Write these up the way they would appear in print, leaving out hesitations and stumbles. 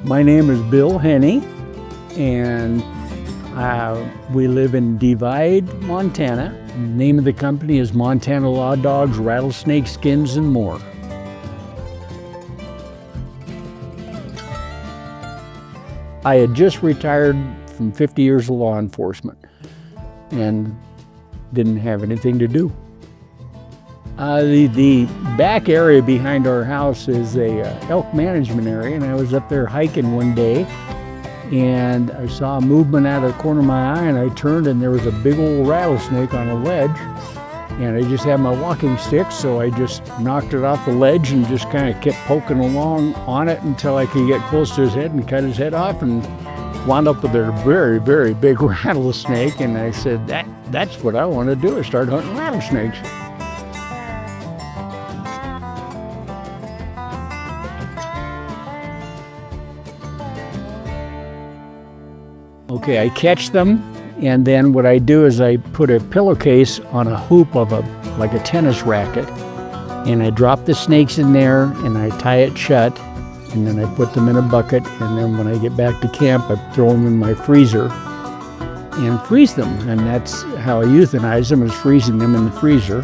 My name is Bill Henne, and we live in Divide, Montana. The name of the company is Montana Law Dogs, Rattlesnake Skins, and more. I had just retired from 50 years of law enforcement and didn't have anything to do. The back area behind our house is a elk management area, and I was up there hiking one day and I saw a movement out of the corner of my eye, and I turned and there was a big old rattlesnake on a ledge, and I just had my walking stick, so I just knocked it off the ledge and just kind of kept poking along on it until I could get close to his head and cut his head off, and wound up with a very, very big rattlesnake. And I said, that's what I want to do, is start hunting rattlesnakes. Okay, I catch them, and then what I do is I put a pillowcase on a hoop of like a tennis racket, and I drop the snakes in there and I tie it shut, and then I put them in a bucket, and then when I get back to camp I throw them in my freezer and freeze them, and that's how I euthanize them, is freezing them in the freezer.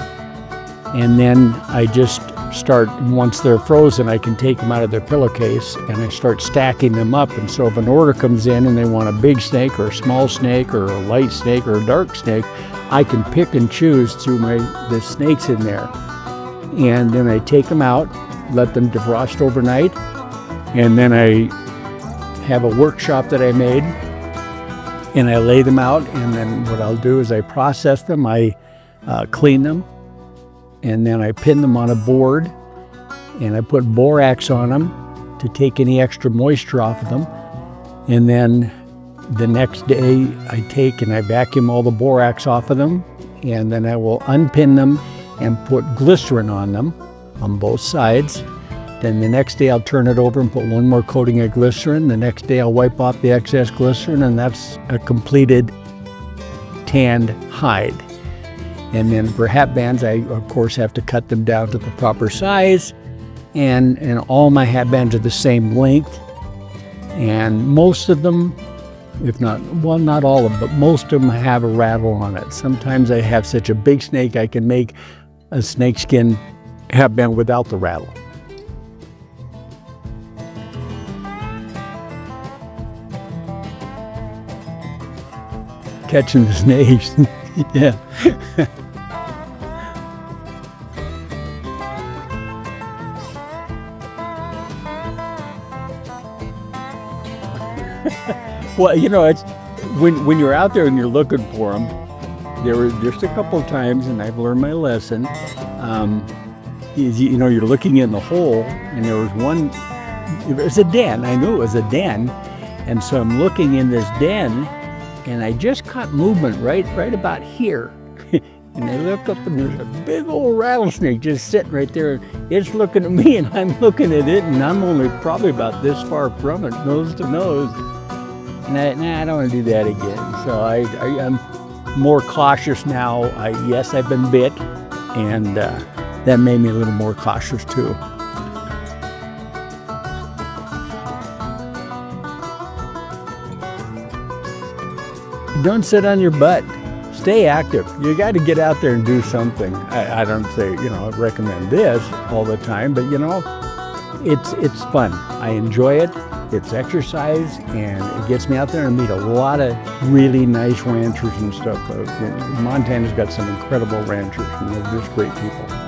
And then I just start, once they're frozen, I can take them out of their pillowcase and I start stacking them up. And so if an order comes in and they want a big snake or a small snake or a light snake or a dark snake, I can pick and choose through the snakes in there. And then I take them out, let them defrost overnight, and then I have a workshop that I made and I lay them out. And then what I'll do is I process them, I clean them, and then I pin them on a board, and I put borax on them to take any extra moisture off of them. And then the next day I take and I vacuum all the borax off of them, and then I will unpin them and put glycerin on them on both sides. Then the next day I'll turn it over and put one more coating of glycerin. The next day I'll wipe off the excess glycerin, and that's a completed tanned hide. And then for hat bands, I of course have to cut them down to the proper size, and all my hat bands are the same length. And most of them, if not, well, not all of them, but most of them have a rattle on it. Sometimes I have such a big snake I can make a snakeskin hat band without the rattle. Catching the snakes, yeah. Well, you know, it's when you're out there and you're looking for them. There were just a couple of times, and I've learned my lesson. You know, you're looking in the hole, and there was one. It was a den. I knew it was a den, and so I'm looking in this den, and I just caught movement right about here. And I look up, and there's a big old rattlesnake just sitting right there. It's looking at me, and I'm looking at it, and I'm only probably about this far from it, nose to nose. And I don't want to do that again. So I'm more cautious now. Yes, I've been bit, and that made me a little more cautious too. Don't sit on your butt. Stay active. You got to get out there and do something. I don't say, you know, I recommend this all the time, but you know, it's fun. I enjoy it. It's exercise, and it gets me out there and meet a lot of really nice ranchers and stuff. Montana's got some incredible ranchers, and they're just great people.